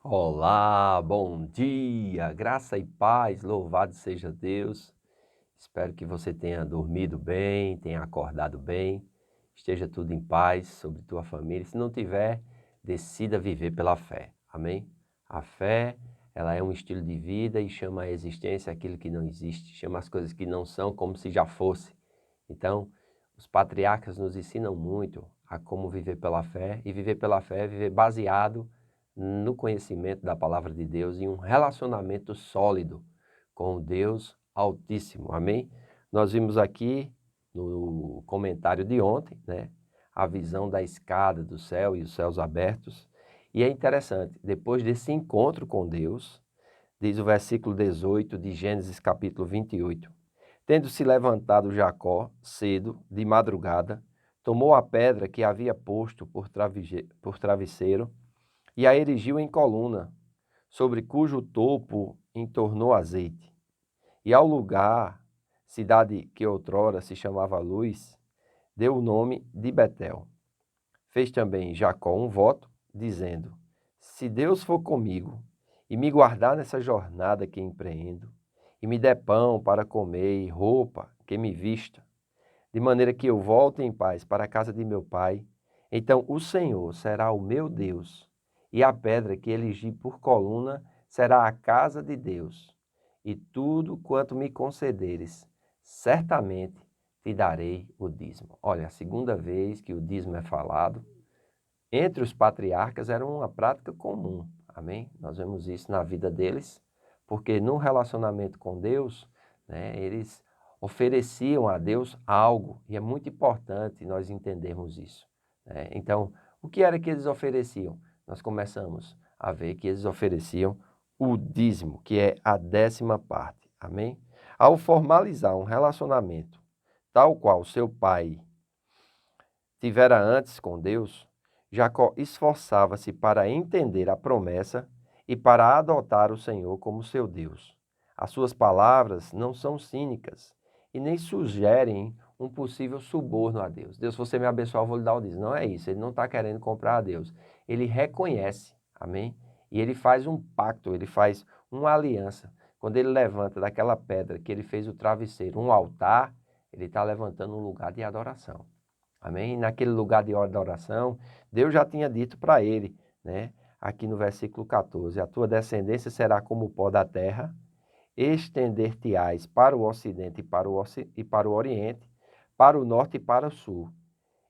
Olá, bom dia, graça e paz, louvado seja Deus. Espero que você tenha dormido bem, tenha acordado bem, esteja tudo em paz sobre tua família. Se não tiver, decida viver pela fé, amém? A fé, ela é um estilo de vida e chama à existência aquilo que não existe, chama as coisas que não são como se já fosse. Então, os patriarcas nos ensinam muito a como viver pela fé, e viver pela fé é viver baseado no conhecimento da palavra de Deus e um relacionamento sólido com o Deus Altíssimo, amém? Nós vimos aqui no comentário de ontem, né, a visão da escada do céu e os céus abertos, e é interessante, depois desse encontro com Deus, diz o versículo 18 de Gênesis capítulo 28, tendo se levantado Jacó cedo, de madrugada, tomou a pedra que havia posto por travesseiro e a erigiu em coluna, sobre cujo topo entornou azeite. E ao lugar, cidade que outrora se chamava Luz, deu o nome de Betel. Fez também Jacó um voto, dizendo: se Deus for comigo e me guardar nessa jornada que empreendo, e me der pão para comer e roupa que me vista, de maneira que eu volte em paz para a casa de meu pai, então o Senhor será o meu Deus, e a pedra que elegi por coluna será a casa de Deus, e tudo quanto me concederes, certamente te darei o dízimo. Olha, a segunda vez que o dízimo é falado, entre os patriarcas era uma prática comum, amém? Nós vemos isso na vida deles, porque no relacionamento com Deus, né, eles ofereciam a Deus algo, e é muito importante nós entendermos isso, né? Então, o que era que eles ofereciam? Nós começamos a ver que eles ofereciam o dízimo, que é a 10ª parte, amém? Ao formalizar um relacionamento tal qual seu pai tivera antes com Deus, Jacó esforçava-se para entender a promessa e para adotar o Senhor como seu Deus. As suas palavras não são cínicas e nem sugerem um possível suborno a Deus. Deus, se você me abençoar, eu vou lhe dar o dízimo. Não é isso, ele não está querendo comprar a Deus. Ele reconhece, amém? E ele faz um pacto, ele faz uma aliança. Quando ele levanta daquela pedra que ele fez o travesseiro, um altar, ele está levantando um lugar de adoração. Amém? Naquele lugar de oração, Deus já tinha dito para ele, né? Aqui no versículo 14, a tua descendência será como o pó da terra, estender-te-ás para o ocidente e para o oriente, para o norte e para o sul.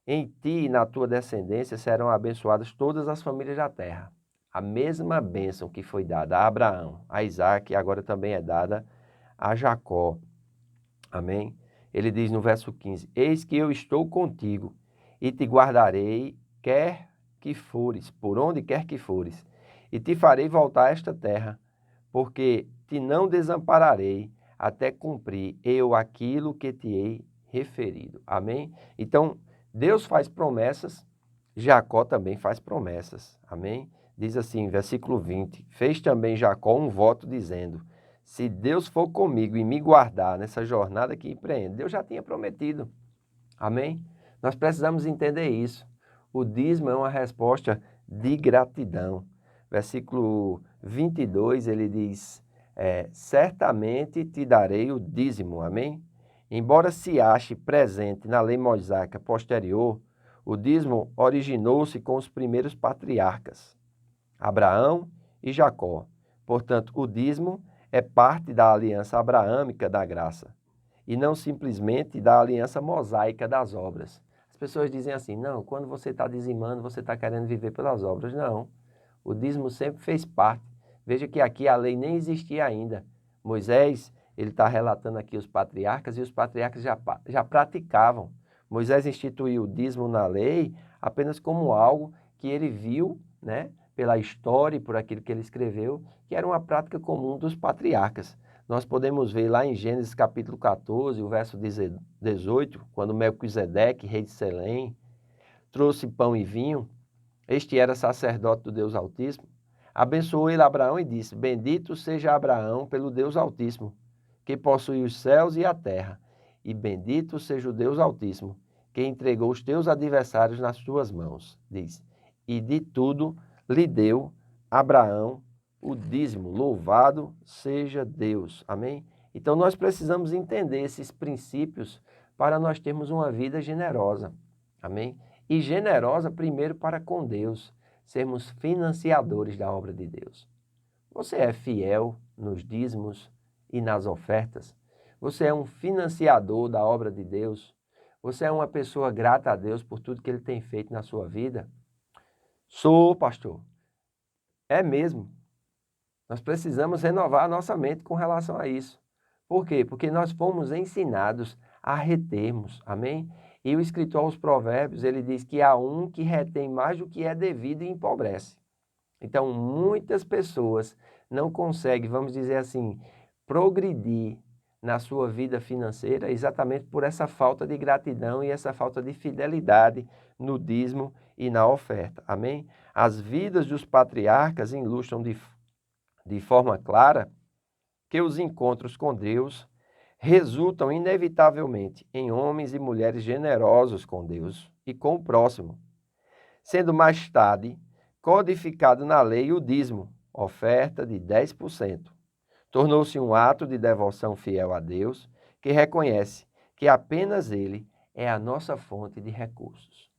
Em ti e na tua descendência serão abençoadas todas as famílias da terra. A mesma bênção que foi dada a Abraão, a Isaque, agora também é dada a Jacó. Amém? Ele diz no verso 15, eis que eu estou contigo e te guardarei, quer que fores, por onde quer que fores, e te farei voltar a esta terra, porque te não desampararei até cumprir eu aquilo que te hei referido. Amém? Então, Deus faz promessas, Jacó também faz promessas. Amém? Diz assim, versículo 20, fez também Jacó um voto dizendo, se Deus for comigo e me guardar nessa jornada que empreendo, Deus já tinha prometido. Amém? Nós precisamos entender isso. O dízimo é uma resposta de gratidão. Versículo 22, ele diz, certamente te darei o dízimo. Amém? Embora se ache presente na lei mosaica posterior, o dízimo originou-se com os primeiros patriarcas, Abraão e Jacó. Portanto, o dízimo é parte da aliança abraâmica da graça e não simplesmente da aliança mosaica das obras. As pessoas dizem assim, não, quando você está dizimando, você está querendo viver pelas obras. Não, o dízimo sempre fez parte. Veja que aqui a lei nem existia ainda. Moisés, ele está relatando aqui os patriarcas e os patriarcas já praticavam. Moisés instituiu o dízimo na lei apenas como algo que ele viu, né, pela história e por aquilo que ele escreveu, que era uma prática comum dos patriarcas. Nós podemos ver lá em Gênesis capítulo 14, o verso 18, quando Melquisedeque, rei de Selém, trouxe pão e vinho, este era sacerdote do Deus Altíssimo, abençoou ele Abraão e disse, bendito seja Abraão pelo Deus Altíssimo, que possui os céus e a terra, e bendito seja o Deus Altíssimo, que entregou os teus adversários nas tuas mãos, diz, e de tudo lhe deu Abraão o dízimo. Louvado seja Deus. Amém? Então nós precisamos entender esses princípios para nós termos uma vida generosa. Amém? E generosa primeiro para com Deus, sermos financiadores da obra de Deus. Você é fiel nos dízimos e nas ofertas? Você é um financiador da obra de Deus? Você é uma pessoa grata a Deus por tudo que Ele tem feito na sua vida? Sou, pastor. É mesmo. Nós precisamos renovar a nossa mente com relação a isso. Por quê? Porque nós fomos ensinados a retermos, amém? E o escritor aos Provérbios, ele diz que há um que retém mais do que é devido e empobrece. Então, muitas pessoas não conseguem, vamos dizer assim, progredir na sua vida financeira exatamente por essa falta de gratidão e essa falta de fidelidade no dízimo e na oferta, amém? As vidas dos patriarcas ilustram de forma clara que os encontros com Deus resultam inevitavelmente em homens e mulheres generosos com Deus e com o próximo, sendo mais tarde codificado na lei o dízimo, oferta de 10%. Tornou-se um ato de devoção fiel a Deus que reconhece que apenas Ele é a nossa fonte de recursos.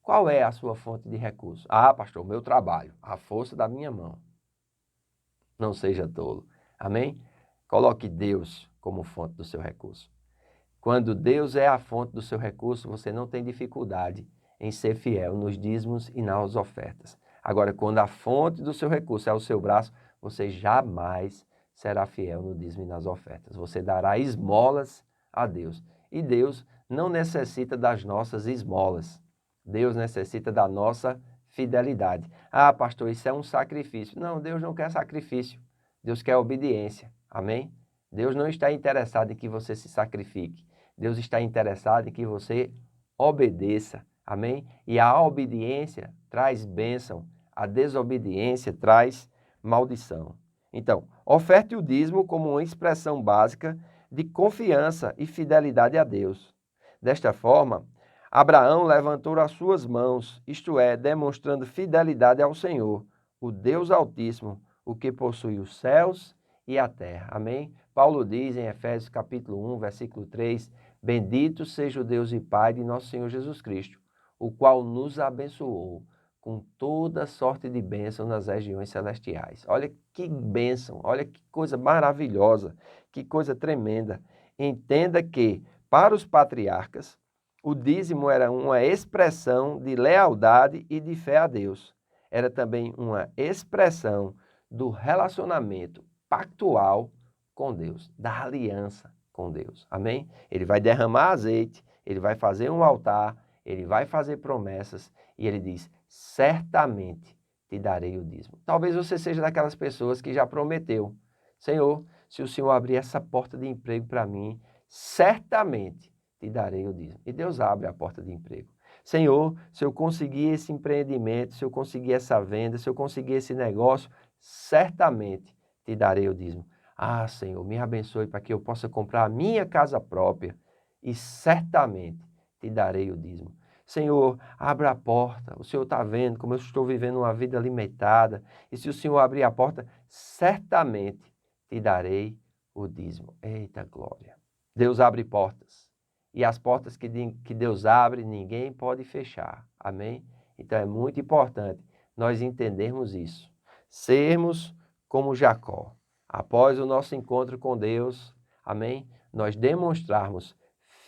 Qual é a sua fonte de recursos? Ah, pastor, o meu trabalho, a força da minha mão. Não seja tolo. Amém? Coloque Deus como fonte do seu recurso. Quando Deus é a fonte do seu recurso, você não tem dificuldade em ser fiel nos dízimos e nas ofertas. Agora, quando a fonte do seu recurso é o seu braço, você jamais será fiel no dízimo e nas ofertas. Você dará esmolas a Deus. E Deus não necessita das nossas esmolas. Deus necessita da nossa fidelidade. Ah, pastor, isso é um sacrifício. Não, Deus não quer sacrifício. Deus quer obediência. Amém? Deus não está interessado em que você se sacrifique. Deus está interessado em que você obedeça. Amém? E a obediência traz bênção. A desobediência traz maldição. Então, oferte o dízimo como uma expressão básica de confiança e fidelidade a Deus. Desta forma, Abraão levantou as suas mãos, isto é, demonstrando fidelidade ao Senhor, o Deus Altíssimo, o que possui os céus e a terra. Amém? Paulo diz em Efésios capítulo 1, versículo 3, bendito seja o Deus e Pai de nosso Senhor Jesus Cristo, o qual nos abençoou com toda sorte de bênção nas regiões celestiais. Olha que bênção, olha que coisa maravilhosa, que coisa tremenda. Entenda que, para os patriarcas, o dízimo era uma expressão de lealdade e de fé a Deus. Era também uma expressão do relacionamento pactual com Deus, da aliança com Deus. Amém? Ele vai derramar azeite, ele vai fazer um altar, ele vai fazer promessas e ele diz, certamente te darei o dízimo. Talvez você seja daquelas pessoas que já prometeu, Senhor, se o Senhor abrir essa porta de emprego para mim, certamente te darei o dízimo. E Deus abre a porta de emprego. Senhor, se eu conseguir esse empreendimento, se eu conseguir essa venda, se eu conseguir esse negócio, certamente te darei o dízimo. Ah, Senhor, me abençoe para que eu possa comprar a minha casa própria e certamente te darei o dízimo. Senhor, abra a porta. O Senhor está vendo como eu estou vivendo uma vida limitada. E se o Senhor abrir a porta, certamente te darei o dízimo. Eita glória! Deus abre portas. E as portas que Deus abre, ninguém pode fechar. Amém? Então é muito importante nós entendermos isso. Sermos como Jacó. Após o nosso encontro com Deus, amém? Nós demonstrarmos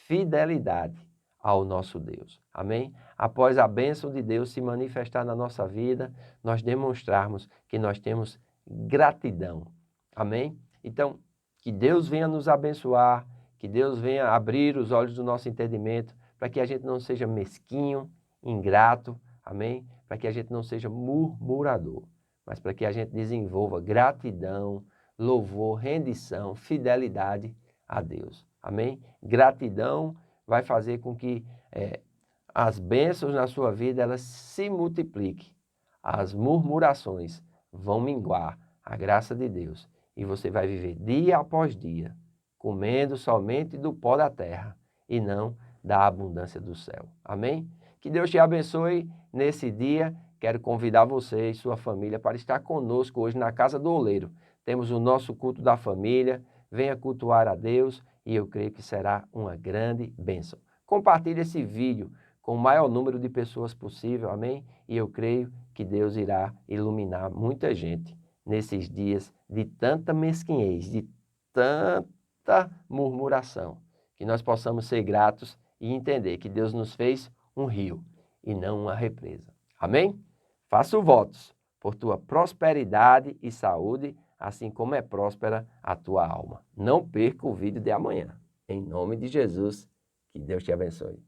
fidelidade ao nosso Deus. Amém? Após a bênção de Deus se manifestar na nossa vida, nós demonstrarmos que nós temos gratidão. Amém? Então, que Deus venha nos abençoar, que Deus venha abrir os olhos do nosso entendimento, para que a gente não seja mesquinho, ingrato, amém? Para que a gente não seja murmurador, mas para que a gente desenvolva gratidão, louvor, rendição, fidelidade a Deus. Amém? Gratidão vai fazer com que as bênçãos na sua vida elas se multipliquem. As murmurações vão minguar a graça de Deus. E você vai viver dia após dia, comendo somente do pó da terra e não da abundância do céu. Amém? Que Deus te abençoe nesse dia, quero convidar você e sua família para estar conosco hoje na Casa do Oleiro. Temos o nosso culto da família, venha cultuar a Deus e eu creio que será uma grande bênção. Compartilhe esse vídeo com o maior número de pessoas possível, amém? E eu creio que Deus irá iluminar muita gente nesses dias de tanta mesquinhez, de tanta murmuração, que nós possamos ser gratos e entender que Deus nos fez um rio e não uma represa. Amém? Faço votos por tua prosperidade e saúde, assim como é próspera a tua alma. Não perca o vídeo de amanhã. Em nome de Jesus, que Deus te abençoe.